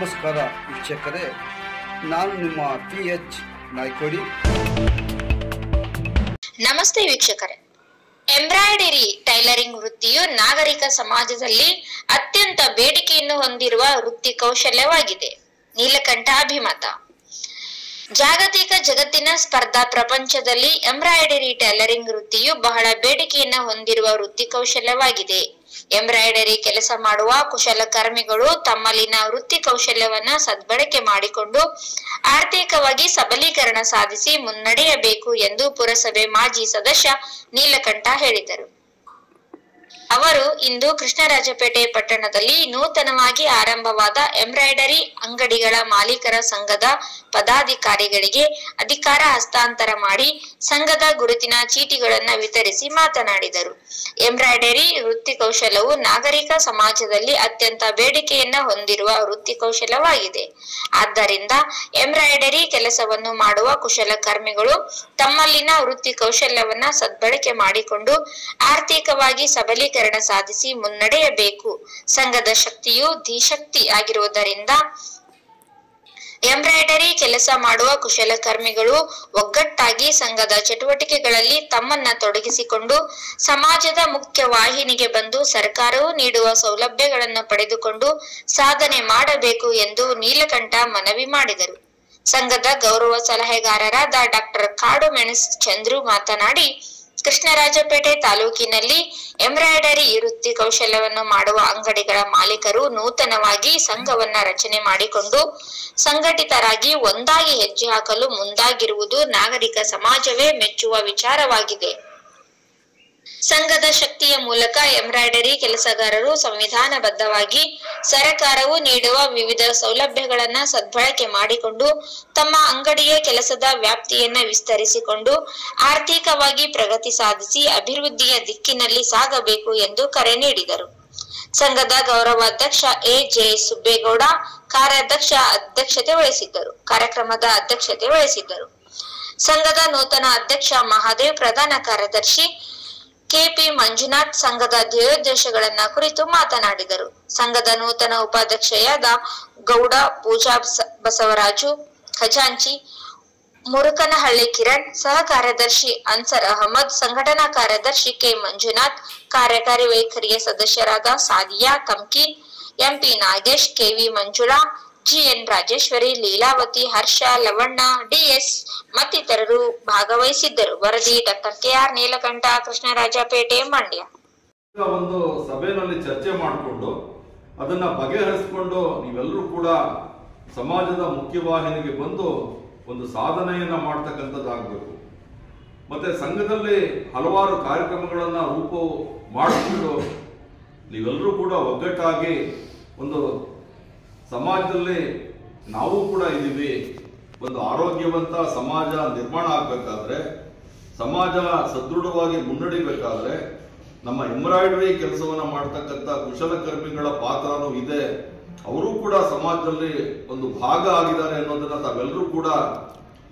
ನಮಸ್ಕಾರ ವೀಕ್ಷಕರೇ, ನಾನು ನಿಮ್ಮ PH ನಾಯ್ಕೋಡಿ. ನಮಸ್ತೆ ವೀಕ್ಷಕರೇ, ಎಂಬ್ರಾಯ್ಡರಿ ಟೈಲರಿಂಗ್ ವೃತ್ತಿಯು ನಾಗರಿಕ ಸಮಾಜದಲ್ಲಿ ಅತ್ಯಂತ ಬೇಡಿಕೆಯನ್ನು ಹೊಂದಿರುವ ವೃತ್ತಿ ಕೌಶಲ್ಯವಾಗಿದೆ. ನೀಲಕಂಠ ಅಭಿಮತ. ಜಾಗತಿಕ ಜಗತ್ತಿನ ಸ್ಪರ್ಧಾ ಪ್ರಪಂಚದಲ್ಲಿ ಎಂಬ್ರಾಯ್ಡರಿ ಟೈಲರಿಂಗ್ ವೃತ್ತಿಯು ಬಹಳ ಬೇಡಿಕೆಯನ್ನು ಹೊಂದಿರುವ ವೃತ್ತಿ ಕೌಶಲ್ಯವಾಗಿದೆ. ಎಂಬ್ರಾಯ್ಡರಿ ಕೆಲಸ ಮಾಡುವ ಕುಶಲಕರ್ಮಿಗಳು ತಮ್ಮಲ್ಲಿನ ವೃತ್ತಿ ಕೌಶಲ್ಯವನ್ನ ಸದ್ಬಳಕೆ ಮಾಡಿಕೊಂಡು ಆರ್ಥಿಕವಾಗಿ ಸಬಲೀಕರಣ ಸಾಧಿಸಿ ಮುನ್ನಡೆಯಬೇಕು ಎಂದು ಪುರಸಭೆ ಮಾಜಿ ಸದಸ್ಯ ನೀಲಕಂಠ ಹೇಳಿದರು. ಅವರು ಇಂದು ಕೃಷ್ಣರಾಜಪೇಟೆ ಪಟ್ಟಣದಲ್ಲಿ ನೂತನವಾಗಿ ಆರಂಭವಾದ ಎಂಬ್ರಾಯ್ಡರಿ ಅಂಗಡಿಗಳ ಮಾಲೀಕರ ಸಂಘದ ಪದಾಧಿಕಾರಿಗಳಿಗೆ ಅಧಿಕಾರ ಹಸ್ತಾಂತರ ಮಾಡಿ ಸಂಘದ ಗುರುತಿನ ಚೀಟಿಗಳನ್ನು ವಿತರಿಸಿ ಮಾತನಾಡಿದರು. ಎಂಬ್ರಾಯ್ಡರಿ ವೃತ್ತಿ ಕೌಶಲ್ಯವು ನಾಗರಿಕ ಸಮಾಜದಲ್ಲಿ ಅತ್ಯಂತ ಬೇಡಿಕೆಯನ್ನ ಹೊಂದಿರುವ ವೃತ್ತಿ ಕೌಶಲ್ಯವಾಗಿದೆ. ಆದ್ದರಿಂದ ಎಂಬ್ರಾಯ್ಡರಿ ಕೆಲಸವನ್ನು ಮಾಡುವ ಕುಶಲಕರ್ಮಿಗಳು ತಮ್ಮಲ್ಲಿನ ವೃತ್ತಿ ಕೌಶಲ್ಯವನ್ನ ಸದ್ಬಳಕೆ ಮಾಡಿಕೊಂಡು ಆರ್ಥಿಕವಾಗಿ ಸಬಲೀಕರಣ ಸಾಧಿಸಿ ಮುನ್ನಡೆಯಬೇಕು. ಸಂಘದ ಶಕ್ತಿಯು ಧಿಶಕ್ತಿ ಆಗಿರುವುದರಿಂದ ಎಂಬ್ರಾಯ್ಡರಿ ಕೆಲಸ ಮಾಡುವ ಕುಶಲಕರ್ಮಿಗಳು ಒಗ್ಗಟ್ಟಾಗಿ ಸಂಘದ ಚಟುವಟಿಕೆಗಳಲ್ಲಿ ತಮ್ಮನ್ನ ತೊಡಗಿಸಿಕೊಂಡು ಸಮಾಜದ ಮುಖ್ಯ ವಾಹಿನಿಗೆ ಬಂದು ಸರ್ಕಾರವು ನೀಡುವ ಸೌಲಭ್ಯಗಳನ್ನು ಪಡೆದುಕೊಂಡು ಸಾಧನೆ ಮಾಡಬೇಕು ಎಂದು ನೀಲಕಂಠ ಮನವಿ ಮಾಡಿದರು. ಸಂಘದ ಗೌರವ ಸಲಹೆಗಾರರಾದ ಡಾಕ್ಟರ್ ಕಾಡುಮೆಣಸ್ ಚಂದ್ರು ಮಾತನಾಡಿ, ಕೃಷ್ಣರಾಜಪೇಟೆ ತಾಲೂಕಿನಲ್ಲಿ ಎಂಬ್ರಾಯ್ಡರಿ ವೃತ್ತಿ ಕೌಶಲ್ಯವನ್ನು ಮಾಡುವ ಅಂಗಡಿಗಳ ಮಾಲೀಕರು ನೂತನವಾಗಿ ಸಂಘವನ್ನ ರಚನೆ ಮಾಡಿಕೊಂಡು ಸಂಘಟಿತರಾಗಿ ಒಂದಾಗಿ ಹೆಜ್ಜೆ ಹಾಕಲು ಮುಂದಾಗಿರುವುದು ನಾಗರಿಕ ಸಮಾಜವೇ ಮೆಚ್ಚುವ ವಿಚಾರವಾಗಿದೆ. ಸಂಘದ ಶಕ್ತಿಯ ಮೂಲಕ ಎಂಬ್ರಾಯ್ಡರಿ ಕೆಲಸಗಾರರು ಸಂವಿಧಾನಬದ್ಧವಾಗಿ ಸರ್ಕಾರವು ನೀಡುವ ವಿವಿಧ ಸೌಲಭ್ಯಗಳನ್ನ ಸದ್ಬಳಕೆ ಮಾಡಿಕೊಂಡು ತಮ್ಮ ಅಂಗಡಿಯ ಕೆಲಸದ ವ್ಯಾಪ್ತಿಯನ್ನ ವಿಸ್ತರಿಸಿಕೊಂಡು ಆರ್ಥಿಕವಾಗಿ ಪ್ರಗತಿ ಸಾಧಿಸಿ ಅಭಿವೃದ್ಧಿಯ ದಿಕ್ಕಿನಲ್ಲಿ ಸಾಗಬೇಕು ಎಂದು ಕರೆ ನೀಡಿದರು. ಸಂಘದ ಗೌರವಾಧ್ಯಕ್ಷ ಎ.ಜೆ. ಸುಬ್ಬೇಗೌಡ ಅಧ್ಯಕ್ಷತೆ ವಹಿಸಿದ್ದರು. ಕಾರ್ಯಕ್ರಮದ ಅಧ್ಯಕ್ಷತೆ ವಹಿಸಿದ್ದರು. ಸಂಘದ ನೂತನ ಅಧ್ಯಕ್ಷ ಮಹಾದೇವ್, ಪ್ರಧಾನ ಕಾರ್ಯದರ್ಶಿ ಕೆಪಿ ಮಂಜುನಾಥ್ ಸಂಘದ ಧ್ಯೇಯೋದ್ದೇಶಗಳನ್ನ ಕುರಿತು ಮಾತನಾಡಿದರು. ಸಂಘದ ನೂತನ ಉಪಾಧ್ಯಕ್ಷೆಯಾದ ಗೌಡ ಪೂಜಾ ಬಸವರಾಜು, ಖಜಾಂಚಿ ಮುರುಕನಹಳ್ಳಿ ಕಿರಣ್, ಸಹ ಕಾರ್ಯದರ್ಶಿ ಅನ್ಸರ್ ಅಹಮದ್, ಸಂಘಟನಾ ಕಾರ್ಯದರ್ಶಿ ಕೆ ಮಂಜುನಾಥ್, ಕಾರ್ಯಕಾರಿ ವೈಖರಿಯ ಸದಸ್ಯರಾದ Sadiya Kamki, MP Nagesh, KV Manjula, GN Rajeshwari, Leelavathi, Harsha, Lavanna, DS ಮತ್ತಿತರರು ಭಾಗವಹಿಸಿದ್ದರು. ವರದಿ ಡಾಕ್ಟರ್ ಕೆಆರ್ ನೀಲಕಂಠ, ಕೃಷ್ಣರಾಜಪೇಟೆ, ಮಂಡ್ಯ. ಒಂದು ಸಭೆಯಲ್ಲಿ ಚರ್ಚೆ ಮಾಡಿಕೊಂಡು ಅದನ್ನ ಬಗೆಹರಿಸಿಕೊಂಡು ನೀವೆಲ್ಲರೂ ಕೂಡ ಸಮಾಜದ ಮುಖ್ಯವಾಹಿನಿಗೆ ಬಂದು ಒಂದು ಸಾಧನೆಯನ್ನ ಮಾಡ್ತಕ್ಕಂಥದ್ದಾಗಬೇಕು. ಮತ್ತೆ ಸಂಘದಲ್ಲಿ ಹಲವಾರು ಕಾರ್ಯಕ್ರಮಗಳನ್ನ ರೂಪ ಮಾಡಿಕೊಂಡು ನೀವೆಲ್ಲರೂ ಕೂಡ ಒಗ್ಗಟ್ಟಾಗಿ ಒಂದು ಸಮಾಜದಲ್ಲಿ ನಾವು ಕೂಡ ಇದ್ದೀವಿ, ಒಂದು ಆರೋಗ್ಯವಂತ ಸಮಾಜ ನಿರ್ಮಾಣ ಆಗಬೇಕಾದ್ರೆ, ಸಮಾಜ ಸದೃಢವಾಗಿ ಮುನ್ನಡಿಬೇಕಾದ್ರೆ ನಮ್ಮ ಎಂಬ್ರಾಯ್ಡರಿ ಕೆಲಸವನ್ನ ಮಾಡ್ತಕ್ಕಂಥ ಕುಶಲಕರ್ಮಿಗಳ ಪಾತ್ರನೂ ಇದೆ. ಅವರು ಕೂಡ ಸಮಾಜದಲ್ಲಿ ಒಂದು ಭಾಗ ಆಗಿದ್ದಾರೆ ಅನ್ನೋದನ್ನ ತಾವೆಲ್ಲರೂ ಕೂಡ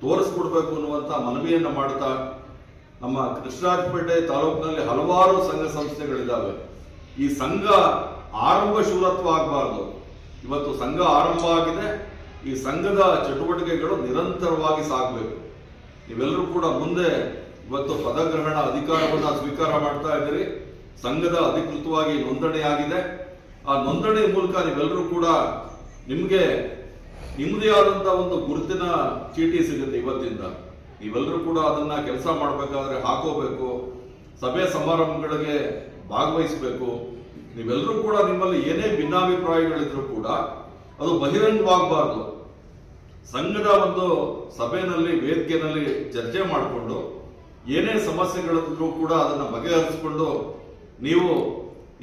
ತೋರಿಸ್ಕೊಡ್ಬೇಕು ಅನ್ನುವಂಥ ಮನವಿಯನ್ನ ಮಾಡ್ತಾ, ನಮ್ಮ ಕೃಷ್ಣರಾಜಪೇಟೆ ತಾಲೂಕಿನಲ್ಲಿ ಹಲವಾರು ಸಂಘ ಸಂಸ್ಥೆಗಳಿದ್ದಾವೆ. ಈ ಸಂಘ ಆರಂಭ ಶೂರತ್ವ ಆಗಬಾರ್ದು. ಇವತ್ತು ಸಂಘ ಆರಂಭ ಆಗಿದೆ, ಈ ಸಂಘದ ಚಟುವಟಿಕೆಗಳು ನಿರಂತರವಾಗಿ ಸಾಗಬೇಕು. ನೀವೆಲ್ಲರೂ ಕೂಡ ಮುಂದೆ ಇವತ್ತು ಪದಗ್ರಹಣ ಅಧಿಕಾರವನ್ನ ಸ್ವೀಕಾರ ಮಾಡ್ತಾ ಇದ್ದೀರಿ. ಸಂಘದ ಅಧಿಕೃತವಾಗಿ ನೋಂದಣಿ ಆಗಿದೆ. ಆ ನೋಂದಣಿ ಮೂಲಕ ನೀವೆಲ್ಲರೂ ಕೂಡ ನಿಮ್ಗೆ ನಿಮ್ಮದೇ ಆದಂತ ಒಂದು ಗುರುತಿನ ಚೀಟಿ ಸಿಗುತ್ತೆ. ಇವತ್ತಿಂದ ನೀವೆಲ್ಲರೂ ಕೂಡ ಅದನ್ನ ಕೆಲಸ ಮಾಡಬೇಕಾದ್ರೆ ಹಾಕೋಬೇಕು, ಸಭೆ ಸಮಾರಂಭಗಳಿಗೆ ಭಾಗವಹಿಸಬೇಕು. ನೀವೆಲ್ಲರೂ ಕೂಡ ನಿಮ್ಮಲ್ಲಿ ಏನೇ ಭಿನ್ನಾಭಿಪ್ರಾಯಗಳಿದ್ರು ಕೂಡ ಅದು ಬಹಿರಂಗವಾಗಬಾರ್ದು. ಸಂಘದ ಒಂದು ಸಭೆಯಲ್ಲಿ ವೇದಿಕೆಯಲ್ಲಿ ಚರ್ಚೆ ಮಾಡಿಕೊಂಡು ಏನೇ ಸಮಸ್ಯೆಗಳಿದ್ರು ಕೂಡ ಅದನ್ನ ಬಗೆಹರಿಸಿಕೊಂಡು ನೀವು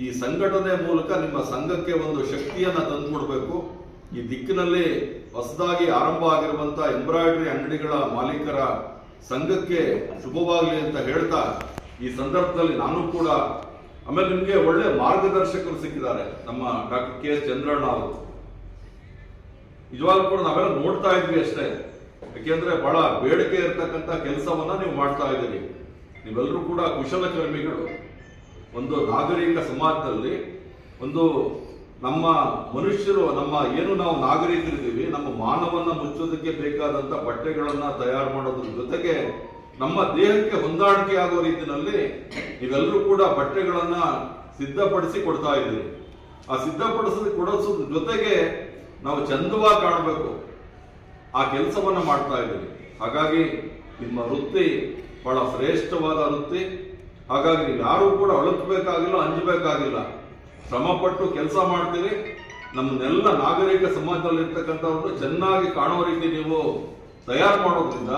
ಈ ಸಂಘಟನೆ ಮೂಲಕ ನಿಮ್ಮ ಸಂಘಕ್ಕೆ ಒಂದು ಶಕ್ತಿಯನ್ನ ತಂದುಕೊಡ್ಬೇಕು. ಈ ದಿಕ್ಕಿನಲ್ಲಿ ಹೊಸದಾಗಿ ಆರಂಭ ಆಗಿರುವಂತ ಎಂಬ್ರಾಯ್ಡರಿ ಅಂಗಡಿಗಳ ಮಾಲೀಕರ ಸಂಘಕ್ಕೆ ಶುಭವಾಗಲಿ ಅಂತ ಹೇಳ್ತಾ, ಈ ಸಂದರ್ಭದಲ್ಲಿ ನಾನು ಕೂಡ, ಆಮೇಲೆ ನಿಮ್ಗೆ ಒಳ್ಳೆ ಮಾರ್ಗದರ್ಶಕರು ಸಿಕ್ಕಿದ್ದಾರೆ. ನಮ್ಮ ಡಾಕ್ಟರ್ ಕೆ ಎಸ್ ಚಂದ್ರಣ್ಣ ಅವರು ನಿಜವಾಗ್ಲೂ ಕೂಡ ನಾವೆಲ್ಲ ನೋಡ್ತಾ ಇದ್ವಿ ಅಷ್ಟೇ. ಯಾಕೆಂದ್ರೆ ಬಹಳ ಬೇಡಿಕೆ ಇರ್ತಕ್ಕಂಥ ಕೆಲಸವನ್ನ ನೀವು ಮಾಡ್ತಾ ಇದ್ದೀರಿ. ನೀವೆಲ್ಲರೂ ಕೂಡ ಕುಶಲಕರ್ಮಿಗಳು. ಒಂದು ನಾಗರಿಕ ಸಮಾಜದಲ್ಲಿ ಒಂದು ನಮ್ಮ ಮನುಷ್ಯರು, ನಮ್ಮ ಏನು ನಾವು ನಾಗರಿಕರಿದ್ದೀವಿ, ನಮ್ಮ ಮಾನವನ್ನ ಮುಚ್ಚೋದಕ್ಕೆ ಬೇಕಾದಂತ ಬಟ್ಟೆಗಳನ್ನ ತಯಾರು ಮಾಡೋದ್ರ ಜೊತೆಗೆ ನಮ್ಮ ದೇಹಕ್ಕೆ ಹೊಂದಾಣಿಕೆ ಆಗೋ ರೀತಿಯಲ್ಲಿ ನೀವೆಲ್ಲರೂ ಕೂಡ ಬಟ್ಟೆಗಳನ್ನ ಸಿದ್ಧಪಡಿಸಿ ಕೊಡ್ತಾ ಇದ್ದೀರಿ. ಆ ಕೊಡಿಸೋದ್ರ ಜೊತೆಗೆ ನಾವು ಚಂದವಾಗಿ ಕಾಣಬೇಕು, ಆ ಕೆಲಸವನ್ನ ಮಾಡ್ತಾ ಇದ್ದೀವಿ. ಹಾಗಾಗಿ ನಿಮ್ಮ ವೃತ್ತಿ ಬಹಳ ಶ್ರೇಷ್ಠವಾದ ವೃತ್ತಿ. ಹಾಗಾಗಿ ನೀವು ಯಾರು ಕೂಡ ಅಳುಕಬೇಕಾಗಿಲ್ಲ, ಅಂಜಬೇಕಾಗಿಲ್ಲ. ಶ್ರಮಪಟ್ಟು ಕೆಲಸ ಮಾಡ್ತೀರಿ. ನಮ್ಮನ್ನೆಲ್ಲ ನಾಗರಿಕ ಸಮಾಜದಲ್ಲಿರ್ತಕ್ಕಂಥವ್ರನ್ನು ಚೆನ್ನಾಗಿ ಕಾಣುವ ರೀತಿ ನೀವು ತಯಾರು ಮಾಡೋದ್ರಿಂದ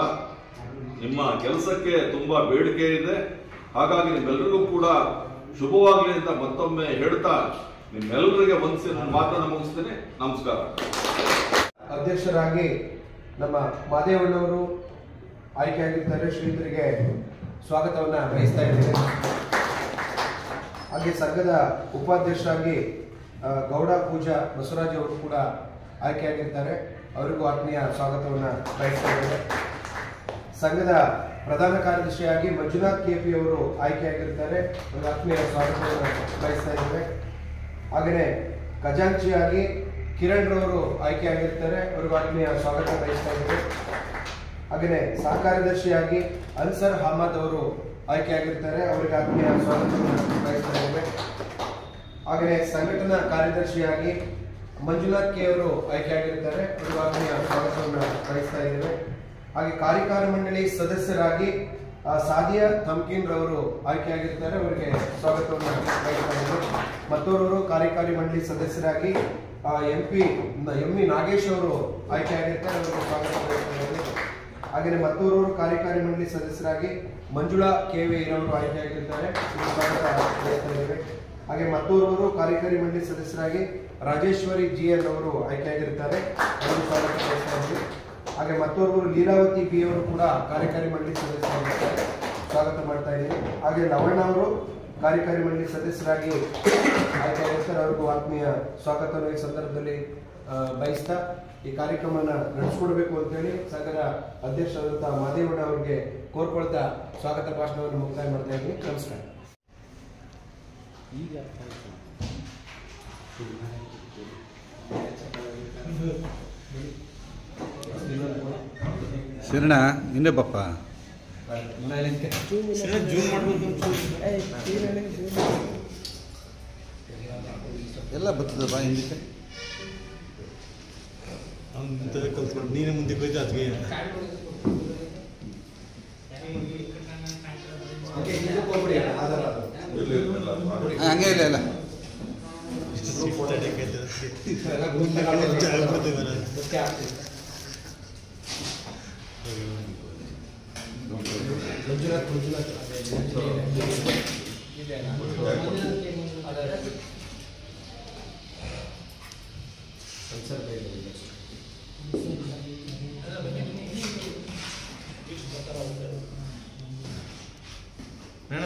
ನಿಮ್ಮ ಕೆಲಸಕ್ಕೆ ತುಂಬಾ ಬೇಡಿಕೆ ಇದೆ. ಹಾಗಾಗಿ ನಿಮ್ಮೆಲ್ಲರಿಗೂ ಕೂಡ ಶುಭವಾಗಲಿ ಅಂತ ಮತ್ತೊಮ್ಮೆ ಹೇಳ್ತಾ ನಿಮ್ಮೆಲ್ಲರಿಗೆ ವಂದಿಸಿ ನನ್ನ ಮಾತನ್ನು ಮುಗಿಸ್ತೇನೆ. ನಮಸ್ಕಾರ. ಅಧ್ಯಕ್ಷರಾಗಿ ನಮ್ಮ ಮಾದೇವಣ್ಣವರು ಆಯ್ಕೆಯಾಗಿದ್ದಾರೆ. ಶ್ರೀಧರಿಗೆ ಸ್ವಾಗತವನ್ನು ಬಯಸ್ತಾ ಇದ್ದೇನೆ. ಹಾಗೆ ಸಂಘದ ಉಪಾಧ್ಯಕ್ಷರಾಗಿ ಗೌಡ ಪೂಜಾ ಬಸವರಾಜ್ ಅವರು ಕೂಡ ಆಯ್ಕೆಯಾಗಿದ್ದಾರೆ. ಅವರಿಗೂ ಆತ್ಮೀಯ ಸ್ವಾಗತವನ್ನು ಬಯಸ್ತಾ ಇದ್ದೇನೆ. ಸಂಘದ ಪ್ರಧಾನ ಕಾರ್ಯದರ್ಶಿಯಾಗಿ ಮಂಜುನಾಥ್ ಕೆಪಿ ಅವರು ಆಯ್ಕೆಯಾಗಿರ್ತಾರೆ. ಅವರಿಗೆ ಆತ್ಮೀಯ ಸ್ವಾಗತವನ್ನು ಬಯಸ್ತಾ ಇದ್ದೇವೆ. ಹಾಗೆಯೇ ಖಜಾಂಚಿಯಾಗಿ ಕಿರಣ್ ರವರು ಆಯ್ಕೆಯಾಗಿರ್ತಾರೆ. ಅವರಿಗೂ ಆತ್ಮೀಯ ಸ್ವಾಗತ ಬಯಸ್ತಾ ಇದ್ದೇವೆ. ಹಾಗೆಯೇ ಸಹ ಕಾರ್ಯದರ್ಶಿಯಾಗಿ ಅನ್ಸರ್ ಅಹಮದ್ ಅವರು ಆಯ್ಕೆಯಾಗಿರ್ತಾರೆ. ಅವರಿಗೆ ಆತ್ಮೀಯ ಸ್ವಾಗತವನ್ನು ಬಯಸ್ತಾ ಇದ್ದೇವೆ. ಹಾಗೆಯೇ ಸಂಘಟನಾ ಕಾರ್ಯದರ್ಶಿಯಾಗಿ ಮಂಜುನಾಥ್ ಕೆ ಅವರು ಆಯ್ಕೆಯಾಗಿರ್ತಾರೆ. ಅವರಿಗೂ ಆತ್ಮೀಯ ಸ್ವಾಗತವನ್ನು ಬಯಸ್ತಾ ಇದ್ದೇವೆ. ಹಾಗೆ ಕಾರ್ಯಕಾರಿ ಮಂಡಳಿ ಸದಸ್ಯರಾಗಿ ಸಾದಿಯಾ ತಮ್ಕೀನ್ ರವರು ಆಯ್ಕೆಯಾಗಿರ್ತಾರೆ. ಅವರಿಗೆ ಸ್ವಾಗತವನ್ನು ಬಯಸ್ತಾ ಇದ್ದೇವೆ. ಮತ್ತೋರ್ವರು ಕಾರ್ಯಕಾರಿ ಮಂಡಳಿ ಸದಸ್ಯರಾಗಿ ಎಂ.ವಿ. ನಾಗೇಶ್ ಅವರು ಆಯ್ಕೆಯಾಗಿರ್ತಾರೆ. ಅವರಿಗೆ ಸ್ವಾಗತ ಬಯಸ್ತಾ ಇದ್ದೇವೆ. ಹಾಗೆಯೇ ಮತ್ತೋರ್ವರು ಕಾರ್ಯಕಾರಿ ಮಂಡಳಿ ಸದಸ್ಯರಾಗಿ ಮಂಜುಳಾ ಕೆ.ವಿ. ರವರು ಆಯ್ಕೆಯಾಗಿರ್ತಾರೆ. ಸ್ವಾಗತ ಬಯಸ್ತಾ ಇದ್ದೇವೆ. ಹಾಗೆ ಮತ್ತೋರ್ವರು ಕಾರ್ಯಕಾರಿ ಮಂಡಳಿ ಸದಸ್ಯರಾಗಿ ರಾಜೇಶ್ವರಿ ಜಿ.ಎನ್. ಅವರು ಆಯ್ಕೆಯಾಗಿರ್ತಾರೆ. ಅವರು ಸ್ವಾಗತ ಬಯಸ್ತಾ ಇದ್ದೇವೆ. ಹಾಗೆ ಮತ್ತೋರ್ವರು ಲೀಲಾವತಿ ಬಿ ಅವರು ಕೂಡ ಕಾರ್ಯಕಾರಿ ಮಂಡಳಿ ಸದಸ್ಯರಾಗಿರ್ತಾರೆ. ಸ್ವಾಗತ ಮಾಡ್ತಾ ಇದ್ದೀವಿ. ಹಾಗೆ ಲವಣ್ಣ ಅವರು ಕಾರ್ಯಕಾರಿ ಮಂಡಳಿ ಸದಸ್ಯರಾಗಿ ಆಯ್ಕೆಯಾಗಿರ್ತಾರೆ. ಅವ್ರಿಗೂ ಆತ್ಮೀಯ ಸ್ವಾಗತವನ್ನು ಈ ಸಂದರ್ಭದಲ್ಲಿ ಬಯಸ್ತಾ ಈ ಕಾರ್ಯಕ್ರಮನ ನಡೆಸ್ಕೊಡ್ಬೇಕು ಅಂತೇಳಿ ಸಂಘದ ಅಧ್ಯಕ್ಷರಾದಂತಹ ಮಾದೇವಣ್ಣ ಅವರಿಗೆ ಕೋರ್ಕೊಳ್ತಾ ಸ್ವಾಗತ ಭಾಷಣವನ್ನು ಮುಕ್ತಾಯ ಮಾಡ್ತಾ ಇದ್ದೀನಿ. ನಮಸ್ಕಾರ. ಶರಣ ಹಿಂದೆ ಬಪ್ಪ ಎಲ್ಲ ಬರ್ತದಪ್ಪ ಹಿಂದಕ್ಕೆ ಕಲ್ತ್ಕೊಂಡು ನೀನು ಮುಂದೆ ಹೋಯ್ತು ಅದಕ್ಕೆ ಹಂಗೆ ಇಲ್ಲ ಎಲ್ಲ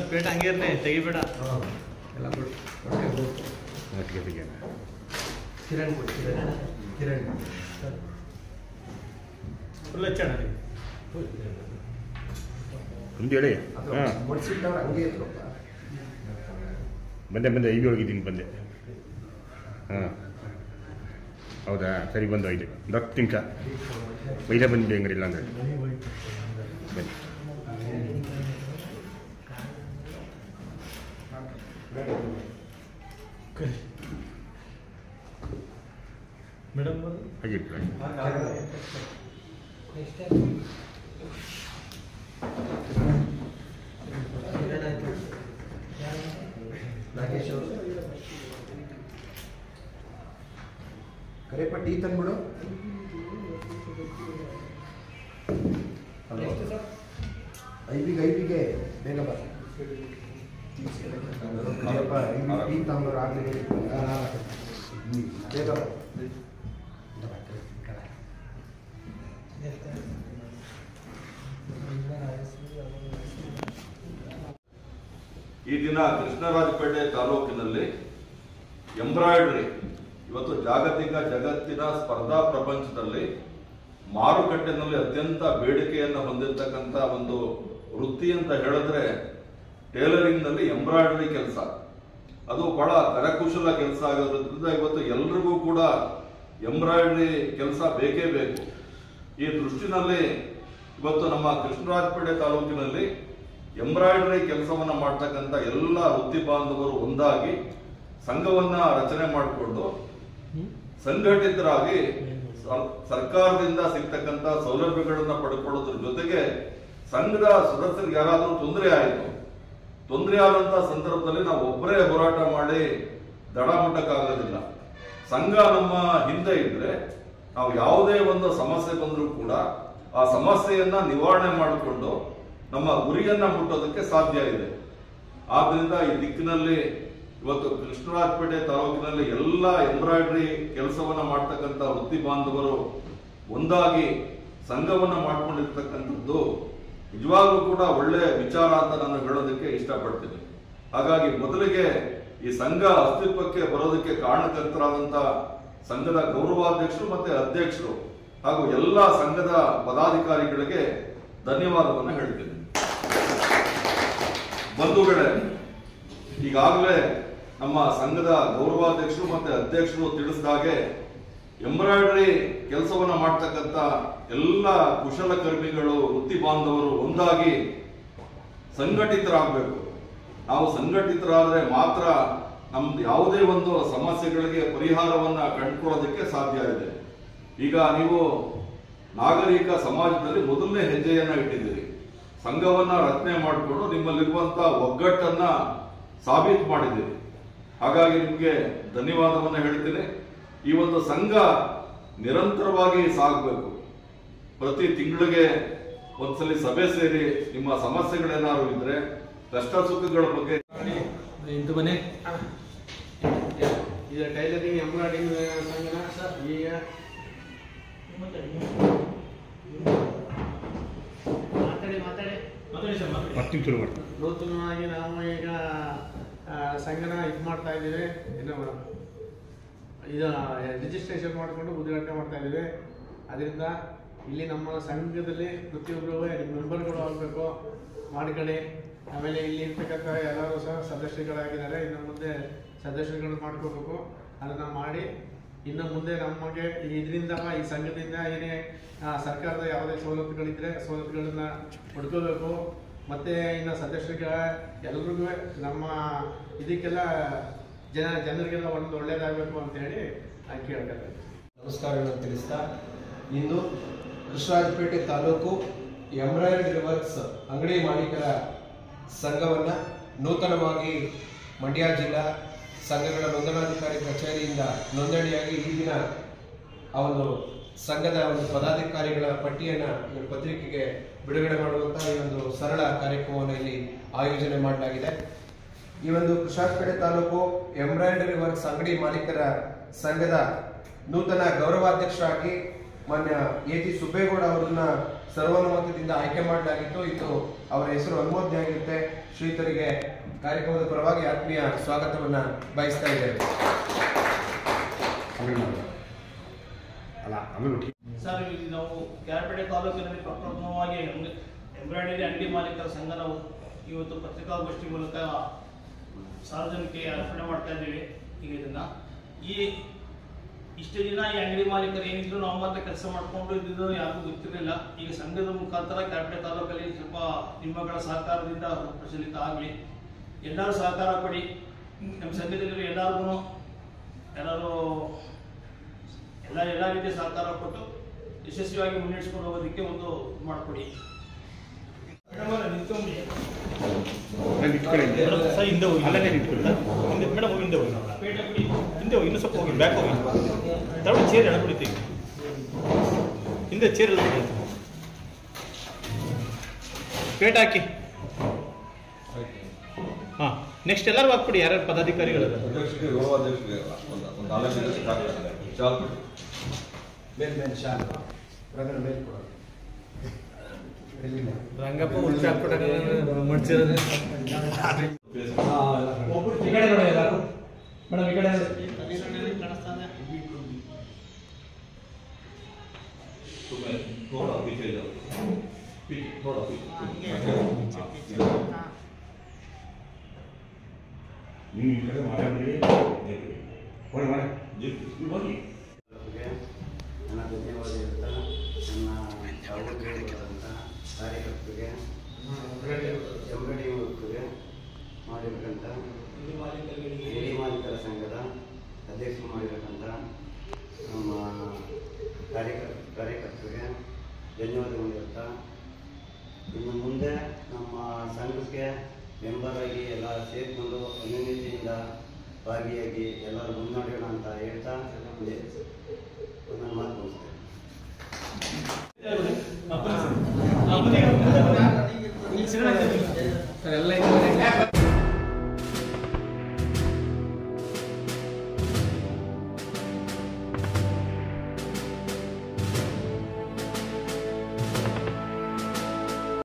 ಪೇಟ ಹಂಗಿರ್ನೆ ತೆಗಿಬೇಡ. ಕಿರಣ್ ಕಿರಣ್ ಫುಲ್ ಹಚ್ಚೋಣ. ಮುಂದೆ ಹೇಳಿ. ಮುಡ್ಸಿಟ್ಟವ್ರು ಹಂಗೆ ಇದ್ರು. ಬಂದೆ ಈಗ ಹೋಗಿದ್ದೀನಿ ಬಂದೆ. ಹಾಂ ಹೌದಾ ಸರಿ ಬಂದು 10 ನಿಮಿಷ ಬೈದೇ ಬಂದಿದ್ದೆ ಹೆಂಗಿಲ್ಲ ಅಂದರೆ ಬನ್ನಿ. ಮೇಡಮ್ ಹಾಗಿರ್ತೀವಿ. ನಾಗೇಶ್ ಅವರು ಕರೆಪ ಟೀ ತಂದ್ಬಿಡು. ಐಬಿಗೆ ಬೇಗ ಬರ. ಟೀ ತಂದ್ರು ಆಗಲಿ ಬೇಗ ಬರ. ಈ ದಿನ ಕೃಷ್ಣರಾಜಪೇಟೆ ತಾಲೂಕಿನಲ್ಲಿ ಎಂಬ್ರಾಯ್ಡರಿ ಇವತ್ತು ಜಗತ್ತಿನ ಸ್ಪರ್ಧಾ ಪ್ರಪಂಚದಲ್ಲಿ ಮಾರುಕಟ್ಟೆನಲ್ಲಿ ಅತ್ಯಂತ ಬೇಡಿಕೆಯನ್ನು ಹೊಂದಿರತಕ್ಕಂಥ ಒಂದು ವೃತ್ತಿ ಅಂತ ಹೇಳಿದ್ರೆ ಟೇಲರಿಂಗ್ ನಲ್ಲಿ ಎಂಬ್ರಾಯ್ಡರಿ ಕೆಲಸ. ಅದು ಬಹಳ ಕರಕುಶಲ ಕೆಲಸ ಆಗಿರೋದ್ರಿಂದ ಇವತ್ತು ಎಲ್ರಿಗೂ ಕೂಡ ಎಂಬ್ರಾಯ್ಡ್ರಿ ಕೆಲಸ ಬೇಕೇ ಬೇಕು. ಈ ದೃಷ್ಟಿನಲ್ಲಿ ಇವತ್ತು ನಮ್ಮ ಕೃಷ್ಣರಾಜಪೇಟೆ ತಾಲೂಕಿನಲ್ಲಿ ಎಂಬ್ರಾಯ್ಡ್ರಿ ಕೆಲಸವನ್ನ ಮಾಡ್ತಕ್ಕಂಥ ಎಲ್ಲ ವೃತ್ತಿ ಬಾಂಧವರು ಒಂದಾಗಿ ಸಂಘವನ್ನ ರಚನೆ ಮಾಡಿಕೊಂಡು ಸಂಘಟಿತರಾಗಿ ಸರ್ಕಾರದಿಂದ ಸಿಗ್ತಕ್ಕಂಥ ಸೌಲಭ್ಯಗಳನ್ನ ಪಡ್ಕೊಳ್ಳೋದ್ರ ಜೊತೆಗೆ ಸಂಘದ ಸದಸ್ಯರಿಗೆ ಯಾರಾದರೂ ತೊಂದರೆ ಆದಂತ ಸಂದರ್ಭದಲ್ಲಿ ನಾವು ಒಬ್ಬರೇ ಹೋರಾಟ ಮಾಡಿ ದಡ ಮುಟ್ಟಕ್ಕಾಗೋದಿಲ್ಲ. ಸಂಘ ನಮ್ಮ ಹಿಂದೆ ಇದ್ರೆ ನಾವು ಯಾವುದೇ ಒಂದು ಸಮಸ್ಯೆ ಬಂದರೂ ಕೂಡ ಆ ಸಮಸ್ಯೆಯನ್ನ ನಿವಾರಣೆ ಮಾಡಿಕೊಂಡು ನಮ್ಮ ಗುರಿಯನ್ನ ಮುಟ್ಟೋದಕ್ಕೆ ಸಾಧ್ಯ ಇದೆ. ಆದ್ರಿಂದ ಈ ದಿಕ್ಕಿನಲ್ಲಿ ಇವತ್ತು ಕೃಷ್ಣರಾಜಪೇಟೆ ತಾಲೂಕಿನಲ್ಲಿ ಎಲ್ಲ ಎಂಬ್ರಾಯ್ಡ್ರಿ ಕೆಲಸವನ್ನ ಮಾಡ್ತಕ್ಕಂಥ ವೃತ್ತಿ ಬಾಂಧವರು ಒಂದಾಗಿ ಸಂಘವನ್ನ ಮಾಡ್ಕೊಂಡಿರ್ತಕ್ಕಂಥದ್ದು ನಿಜವಾಗ್ಲೂ ಕೂಡ ಒಳ್ಳೆ ವಿಚಾರ ಅಂತ ನಾನು ಹೇಳೋದಕ್ಕೆ ಇಷ್ಟಪಡ್ತೀನಿ. ಹಾಗಾಗಿ ಮೊದಲಿಗೆ ಈ ಸಂಘ ಅಸ್ತಿತ್ವಕ್ಕೆ ಬರೋದಕ್ಕೆ ಕಾರಣಕರ್ತರಾದಂತ ಸಂಘದ ಗೌರವಾಧ್ಯಕ್ಷರು ಮತ್ತೆ ಅಧ್ಯಕ್ಷರು ಹಾಗೂ ಎಲ್ಲ ಸಂಘದ ಪದಾಧಿಕಾರಿಗಳಿಗೆ ಧನ್ಯವಾದವನ್ನು ಹೇಳ್ತೀನಿ. ಬಂಧುಗಳೇ, ಈಗಾಗಲೇ ನಮ್ಮ ಸಂಘದ ಗೌರವಾಧ್ಯಕ್ಷರು ಮತ್ತೆ ಅಧ್ಯಕ್ಷರು ತಿಳಿಸಿದಾಗೆ ಎಂಬ್ರಾಯ್ಡ್ರಿ ಕೆಲಸವನ್ನ ಮಾಡ್ತಕ್ಕಂಥ ಎಲ್ಲ ಕುಶಲಕರ್ಮಿಗಳು ವೃತ್ತಿ ಬಾಂಧವರು ಒಂದಾಗಿ ಸಂಘಟಿತರಾಗಬೇಕು. ನಾವು ಸಂಘಟಿತರಾದ್ರೆ ಮಾತ್ರ ನಮ್ದು ಯಾವುದೇ ಒಂದು ಸಮಸ್ಯೆಗಳಿಗೆ ಪರಿಹಾರವನ್ನ ಕಂಡುಕೊಳ್ಳೋದಕ್ಕೆ ಸಾಧ್ಯ ಇದೆ. ಈಗ ನೀವು ನಾಗರಿಕ ಸಮಾಜದಲ್ಲಿ ಮೊದಲನೇ ಹೆಜ್ಜೆಯನ್ನ ಇಟ್ಟಿದ್ದೀರಿ. ಸಂಘವನ್ನ ರಚನೆ ಮಾಡಿಕೊಂಡು ನಿಮ್ಮಲ್ಲಿರುವಂತಹ ಒಗ್ಗಟ್ಟನ್ನ ಸಾಬೀತು ಮಾಡಿದ್ದೀರಿ. ಹಾಗಾಗಿ ನಿಮಗೆ ಧನ್ಯವಾದವನ್ನ ಹೇಳ್ತೀನಿ. ಈ ಒಂದು ಸಂಘ ನಿರಂತರವಾಗಿ ಸಾಗಬೇಕು. ಪ್ರತಿ ತಿಂಗಳಿಗೆ ಒಂದ್ಸಲಿ ಸಭೆ ಸೇರಿ ನಿಮ್ಮ ಸಮಸ್ಯೆಗಳೇನಾದ್ರು ಇದ್ರೆ ಕಷ್ಟ ಸುಖಗಳ ಬಗ್ಗೆ ಇಂದು ಮನೆ ಈಗ ಟೈಲರಿಂಗ್ ಎಂಬ್ರಾಯ್ಡಿಂಗ್ ಸಂಘನ ಈಗ ನೂತನವಾಗಿ ನಾವು ಈಗ ಸಂಘನ ಇದು ಮಾಡ್ತಾ ಇದ್ದೀವಿ. ಏನು ಇದು ರಿಜಿಸ್ಟ್ರೇಷನ್ ಮಾಡಿಕೊಂಡು ಉದ್ಘಾಟನೆ ಮಾಡ್ತಾ ಇದ್ದೀವಿ. ಅದರಿಂದ ಇಲ್ಲಿ ನಮ್ಮ ಸಂಘದಲ್ಲಿ ಪ್ರತಿಯೊಬ್ಬರು ಮೆಂಬರ್ಗಳು ಆಗಬೇಕು ಮಾಡ್ಕೊಳ್ಳಿ. ಆಮೇಲೆ ಇಲ್ಲಿ ಇರ್ತಕ್ಕಂಥ ಎಲ್ಲರೂ ಸಹ ಸದಸ್ಯರುಗಳಾಗಿದ್ದಾರೆ. ಇನ್ನು ಮುಂದೆ ಸದಸ್ಯರುಗಳು ಮಾಡ್ಕೋಬೇಕು. ಅದನ್ನು ಮಾಡಿ ಇನ್ನು ಮುಂದೆ ನಮಗೆ ಇದರಿಂದ ಈ ಸಂಘದಿಂದ ಏನೇ ಸರ್ಕಾರದ ಯಾವುದೇ ಸವಲತ್ತುಗಳಿದ್ರೆ ಸವಲತ್ತುಗಳನ್ನ ಪಡ್ಕೋಬೇಕು. ಮತ್ತು ಇನ್ನು ಸದಸ್ಯರಿಗೆ ಎಲ್ರಿಗೂ ನಮ್ಮ ಇದಕ್ಕೆಲ್ಲ ಜನರಿಗೆಲ್ಲ ಒಂದು ಒಳ್ಳೇದಾಗಬೇಕು ಅಂತ ಹೇಳಿ ನಾನು ಕೇಳ್ತಾರೆ. ನಮಸ್ಕಾರಗಳನ್ನು ತಿಳಿಸ್ತಾ ಇಂದು ಕೃಷ್ಣರಾಜಪೇಟೆ ತಾಲೂಕು ಎಂಬ್ರಾಯ್ಡರಿ ವರ್ಕ್ಸ್ ಅಂಗಡಿ ಮಾಲೀಕರ ಸಂಘವನ್ನು ನೂತನವಾಗಿ ಮಂಡ್ಯ ಜಿಲ್ಲಾ ಸಂಘಗಳ ನೋಂದಣಾಧಿಕಾರಿ ಕಚೇರಿಯಿಂದ ನೋಂದಣಿಯಾಗಿ ಈ ದಿನ ಆ ಒಂದು ಸಂಘದ ಒಂದು ಪದಾಧಿಕಾರಿಗಳ ಪಟ್ಟಿಯನ್ನು ಪತ್ರಿಕೆಗೆ ಬಿಡುಗಡೆ ಮಾಡುವಂತಹ ಈ ಒಂದು ಸರಳ ಕಾರ್ಯಕ್ರಮವನ್ನು ಇಲ್ಲಿ ಆಯೋಜನೆ ಮಾಡಲಾಗಿದೆ. ಈ ಒಂದು ಕೃಷ್ಣರಾಜಪೇಟೆ ತಾಲೂಕು ಎಂಬ್ರಾಯ್ಡರಿ ವರ್ಕ್ಸ್ ಅಂಗಡಿ ಮಾಲೀಕರ ಸಂಘದ ನೂತನ ಗೌರವಾಧ್ಯಕ್ಷರಾಗಿ ಮಾನ್ಯ ಎ.ಜಿ. ಸುಬ್ಬೇಗೌಡ ಅವರನ್ನ ಸರ್ವಾನುಮತದಿಂದ ಆಯ್ಕೆ ಮಾಡಲಾಗಿತ್ತು. ಇದು ಅವರ ಹೆಸರು ಅನುಮೋದನೆ ಆಗಿರುತ್ತೆ. ಶ್ರೀತರಿಗೆ ಕಾರ್ಯಕ್ರಮದ ಪರವಾಗಿ ಆತ್ಮೀಯ ಸ್ವಾಗತವನ್ನ ಬಯಸ್ತಾ ಇದ್ದೇವೆ. ಸರ್, ಇಲ್ಲಿ ನಾವು ಕ್ಯಾರಪೇಟೆ ತಾಲೂಕಿನಲ್ಲಿ ಪ್ರಪ್ರಥಮವಾಗಿ ಎಂಬ್ರಾಯ್ಡರಿ ಅಂಗಡಿ ಮಾಲೀಕರ ಸಂಘ ನಾವು ಇವತ್ತು ಪತ್ರಿಕಾಗೋಷ್ಠಿ ಮೂಲಕ ಸಾರ್ವಜನಿಕರಿಗೆ ಅರ್ಪಣೆ ಮಾಡ್ತಾ ಇದ್ದೀವಿ. ಈಗ ಇದನ್ನ ಇಷ್ಟು ದಿನ ಈ ಅಂಗಡಿ ಮಾಲೀಕರು ಏನಿದ್ರು ನಾವು ಮಾತ್ರ ಕೆಲಸ ಮಾಡ್ಕೊಂಡು ಇದ್ದು ಯಾರಿಗೂ ಗೊತ್ತಿರಲಿಲ್ಲ. ಈಗ ಸಂಘದ ಮುಖಾಂತರ ಕ್ಯಾರಪೇಟೆ ತಾಲೂಕಲ್ಲಿ ಸ್ವಲ್ಪ ನಿಮ್ಮಗಳ ಸಹಕಾರದಿಂದ ಪ್ರಚಲಿತ ಆಗಲಿ. ಎಲ್ಲರೂ ಸಹಕಾರ ಕೊಡಿ. ನಮ್ಮ ಸಂಘದಲ್ಲಿ ಎಲ್ಲರೂ ಎಲ್ಲ ರೀತಿಯ ಸಹಕಾರ ಕೊಟ್ಟು ಯಶಸ್ವಿಯಾಗಿ ಮುನ್ನಡೆಸ್ಕೊಂಡು ಹೋಗೋದಕ್ಕೆ ಒಂದು ಮಾಡಿಕೊಡಿ. ಹಿಂದೆ ಹೋಗಿ ಮೇಡಮ್ ಹಿಂದೆ ಹೋಗಿ ಹಿಂದೆ ಹೋಗಿ ಇನ್ನೂ ಸ್ವಲ್ಪ ಹೋಗಿ ಬ್ಯಾಕ್ ಹೋಗಿ ತಗೊಂಡು ಚೇರ್ ಎಳ್ಬಿಡ್ತೀವಿ. ಹಿಂದೆ ಚೇರ್ ಎಳ್ಬಿಡಿ. ಪೇಟ ಹಾಕಿ. ಹಾಂ, ನೆಕ್ಸ್ಟ್ ಎಲ್ಲರೂ ಹಾಕ್ಬಿಡಿ. ಯಾರ್ಯಾರು ಪದಾಧಿಕಾರಿಗಳು ರಂಗಪ್ಪ ಉಳಿಸಿ ಹಾಕ್ಬಿಟ್ಟ ಮಡ್ಸಿರೋದು. ಮೇಡಮ್ ಈ ಕಡೆ ಕಾಣಿಸ್ತಾನೆ. ನೀವು ಈ ಕಡೆ ಮಾತಾಡಿ ಹೋಗಿ ಹೋಗಿ ನನ್ನ ಧನ್ಯವಾದ ಇರುತ್ತಾ ನನ್ನ ಕಾರ್ಯಕರ್ತರಿಗೆ ಎಂಬ್ರಾಯ್ಡಿಂಗ್ ವರ್ಕ್ಗೆ ಮಾಡಿರ್ತಕ್ಕಂಥ ಹಿರಿಯ ಮಾಲೀಕರ ಸಂಘದ ಅಧ್ಯಕ್ಷರು ಮಾಡಿರ್ತಕ್ಕಂಥ ನಮ್ಮ ಕಾರ್ಯಕರ್ತರಿಗೆ ಧನ್ಯವಾದಗಳಿರುತ್ತಾ ಇನ್ನು ಮುಂದೆ ನಮ್ಮ ಸಂಘಕ್ಕೆ ಮೆಂಬರ್ ಆಗಿ ಎಲ್ಲ ಸೇರಿಕೊಂಡು ಅನ್ಯೋನ್ಯತೆಯಿಂದ ಭಾಗಿಯಾಗಿ ಎಲ್ಲರೂ ಮುನ್ನಡೆಯೋಣ ಅಂತ ಹೇಳ್ತಾ ನನ್ನ ಮಾತು ಮುಗಿಸ್ತೇನೆ.